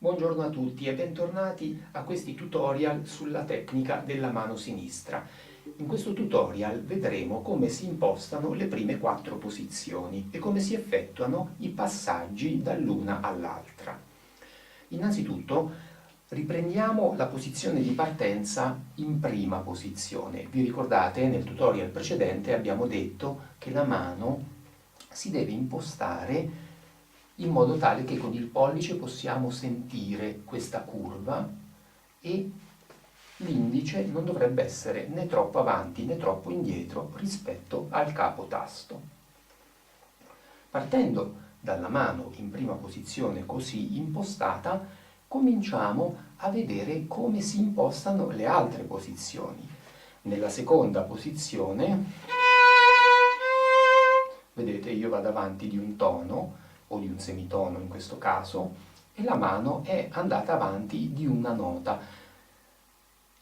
Buongiorno a tutti e bentornati a questi tutorial sulla tecnica della mano sinistra. In questo tutorial vedremo come si impostano le prime 4 posizioni e come si effettuano i passaggi dall'una all'altra. Innanzitutto riprendiamo la posizione di partenza in prima posizione. Vi ricordate, nel tutorial precedente abbiamo detto che la mano si deve impostare in modo tale che con il pollice possiamo sentire questa curva e l'indice non dovrebbe essere né troppo avanti né troppo indietro rispetto al capotasto. Partendo dalla mano in prima posizione così impostata, cominciamo a vedere come si impostano le altre posizioni. Nella seconda posizione, vedete, io vado avanti di un tono o di un semitono in questo caso, e la mano è andata avanti di una nota.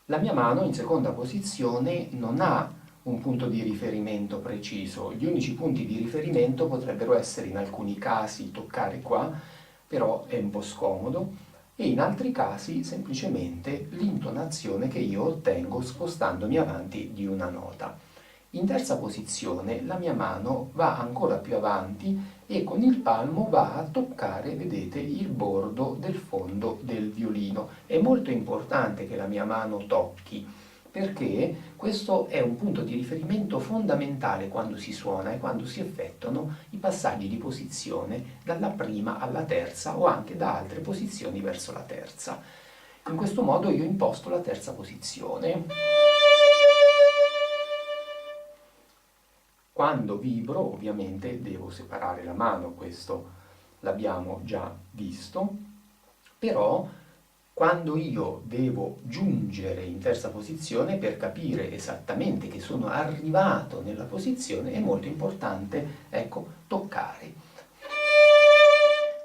La mia mano in seconda posizione non ha un punto di riferimento preciso, gli unici punti di riferimento potrebbero essere in alcuni casi toccare qua, però è un po' scomodo, e in altri casi semplicemente l'intonazione che io ottengo spostandomi avanti di una nota. In terza posizione la mia mano va ancora più avanti e con il palmo va a toccare, vedete, il bordo del fondo del violino. È molto importante che la mia mano tocchi, perché questo è un punto di riferimento fondamentale quando si suona e quando si effettuano i passaggi di posizione dalla prima alla terza o anche da altre posizioni verso la terza. In questo modo io imposto la terza posizione. Quando vibro, ovviamente, devo separare la mano, questo l'abbiamo già visto, però quando io devo giungere in terza posizione per capire esattamente che sono arrivato nella posizione è molto importante, ecco, toccare.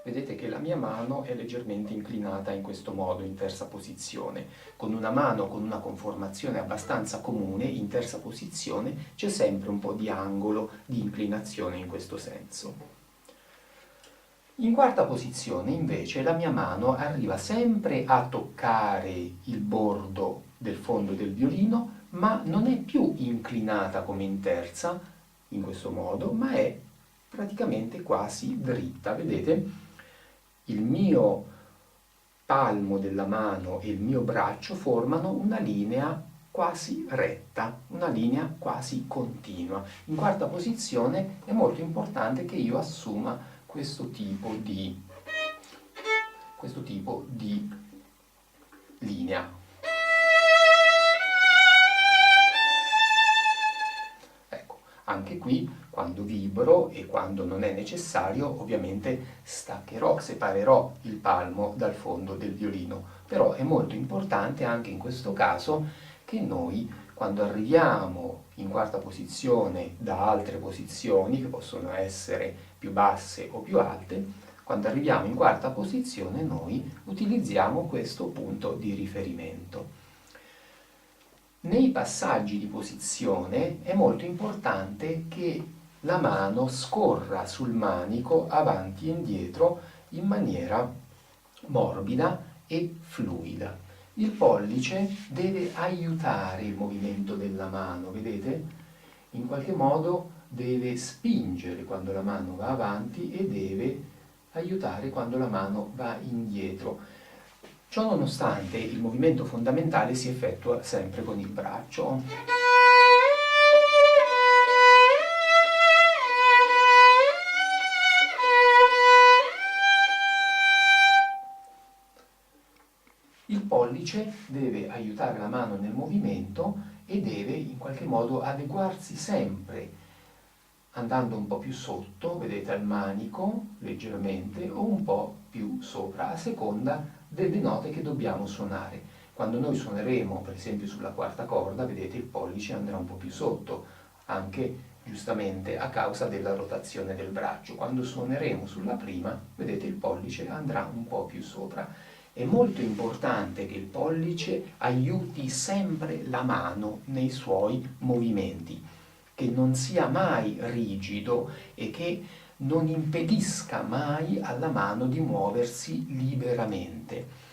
Vedete che la mia mano è leggermente inclinata in questo modo, in terza posizione. Con una mano con una conformazione abbastanza comune, in terza posizione, c'è sempre un po' di angolo di inclinazione in questo senso. In quarta posizione, invece, la mia mano arriva sempre a toccare il bordo del fondo del violino, ma non è più inclinata come in terza, in questo modo, ma è praticamente quasi dritta, vedete? Il mio palmo della mano e il mio braccio formano una linea quasi retta, una linea quasi continua. In quarta posizione è molto importante che io assuma questo tipo di linea. Ecco, anche qui quando vibro e quando non è necessario, ovviamente staccherò, separerò il palmo dal fondo del violino. Però è molto importante anche in questo caso che noi, quando arriviamo in quarta posizione da altre posizioni, che possono essere più basse o più alte, quando arriviamo in quarta posizione noi utilizziamo questo punto di riferimento. Nei passaggi di posizione è molto importante che la mano scorra sul manico avanti e indietro in maniera morbida e fluida. Il pollice deve aiutare il movimento della mano, vedete? In qualche modo deve spingere quando la mano va avanti e deve aiutare quando la mano va indietro. Ciò nonostante, il movimento fondamentale si effettua sempre con il braccio. Il pollice deve aiutare la mano nel movimento e deve in qualche modo adeguarsi sempre, andando un po' più sotto, vedete, al manico, leggermente, o un po' più sopra, a seconda delle note che dobbiamo suonare. Quando noi suoneremo, per esempio, sulla quarta corda, vedete, il pollice andrà un po' più sotto, anche giustamente a causa della rotazione del braccio. Quando suoneremo sulla prima, vedete, il pollice andrà un po' più sopra. È molto importante che il pollice aiuti sempre la mano nei suoi movimenti, che non sia mai rigido e che non impedisca mai alla mano di muoversi liberamente.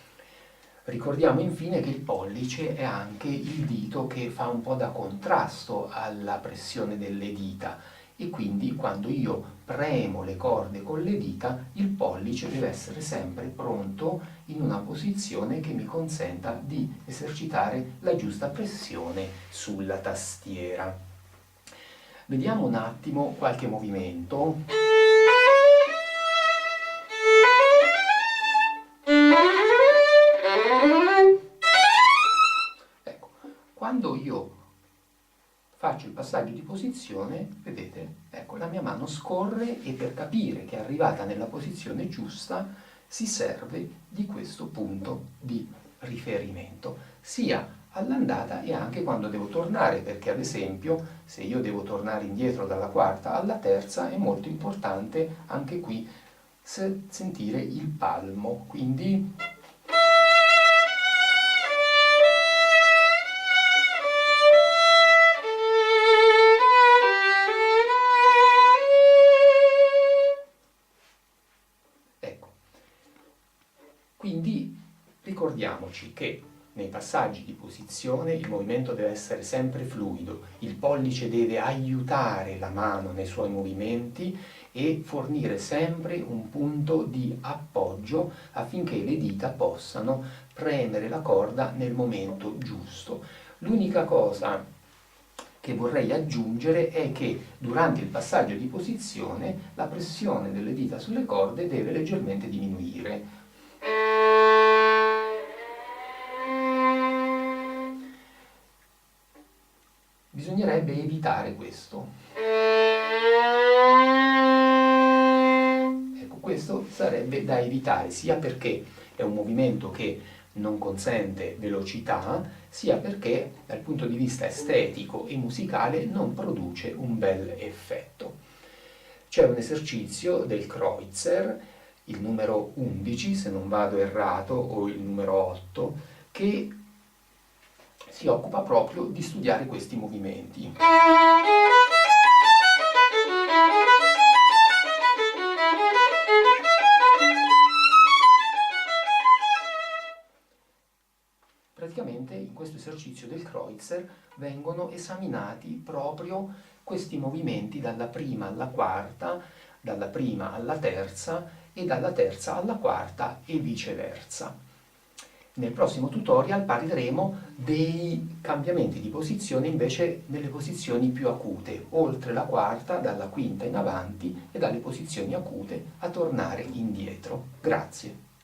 Ricordiamo infine che il pollice è anche il dito che fa un po' da contrasto alla pressione delle dita e quindi quando io premo le corde con le dita, il pollice deve essere sempre pronto in una posizione che mi consenta di esercitare la giusta pressione sulla tastiera. Vediamo un attimo qualche movimento. Ecco, quando io faccio il passaggio di posizione, vedete, ecco, la mia mano scorre e per capire che è arrivata nella posizione giusta si serve di questo punto di riferimento, sia all'andata e anche quando devo tornare, perché ad esempio se io devo tornare indietro dalla quarta alla terza è molto importante anche qui sentire il palmo, quindi ecco. Quindi ricordiamoci che nei passaggi di posizione il movimento deve essere sempre fluido, il pollice deve aiutare la mano nei suoi movimenti e fornire sempre un punto di appoggio affinché le dita possano premere la corda nel momento giusto. L'unica cosa che vorrei aggiungere è che durante il passaggio di posizione la pressione delle dita sulle corde deve leggermente diminuire. Bisognerebbe evitare questo. Ecco, questo sarebbe da evitare, sia perché è un movimento che non consente velocità, sia perché dal punto di vista estetico e musicale non produce un bel effetto. C'è un esercizio del Kreutzer, il numero 11, se non vado errato, o il numero 8, che si occupa proprio di studiare questi movimenti. Praticamente in questo esercizio del Kreutzer vengono esaminati proprio questi movimenti dalla prima alla quarta, dalla prima alla terza e dalla terza alla quarta e viceversa. Nel prossimo tutorial parleremo dei cambiamenti di posizione invece nelle posizioni più acute, oltre la quarta, dalla quinta in avanti e dalle posizioni acute a tornare indietro. Grazie.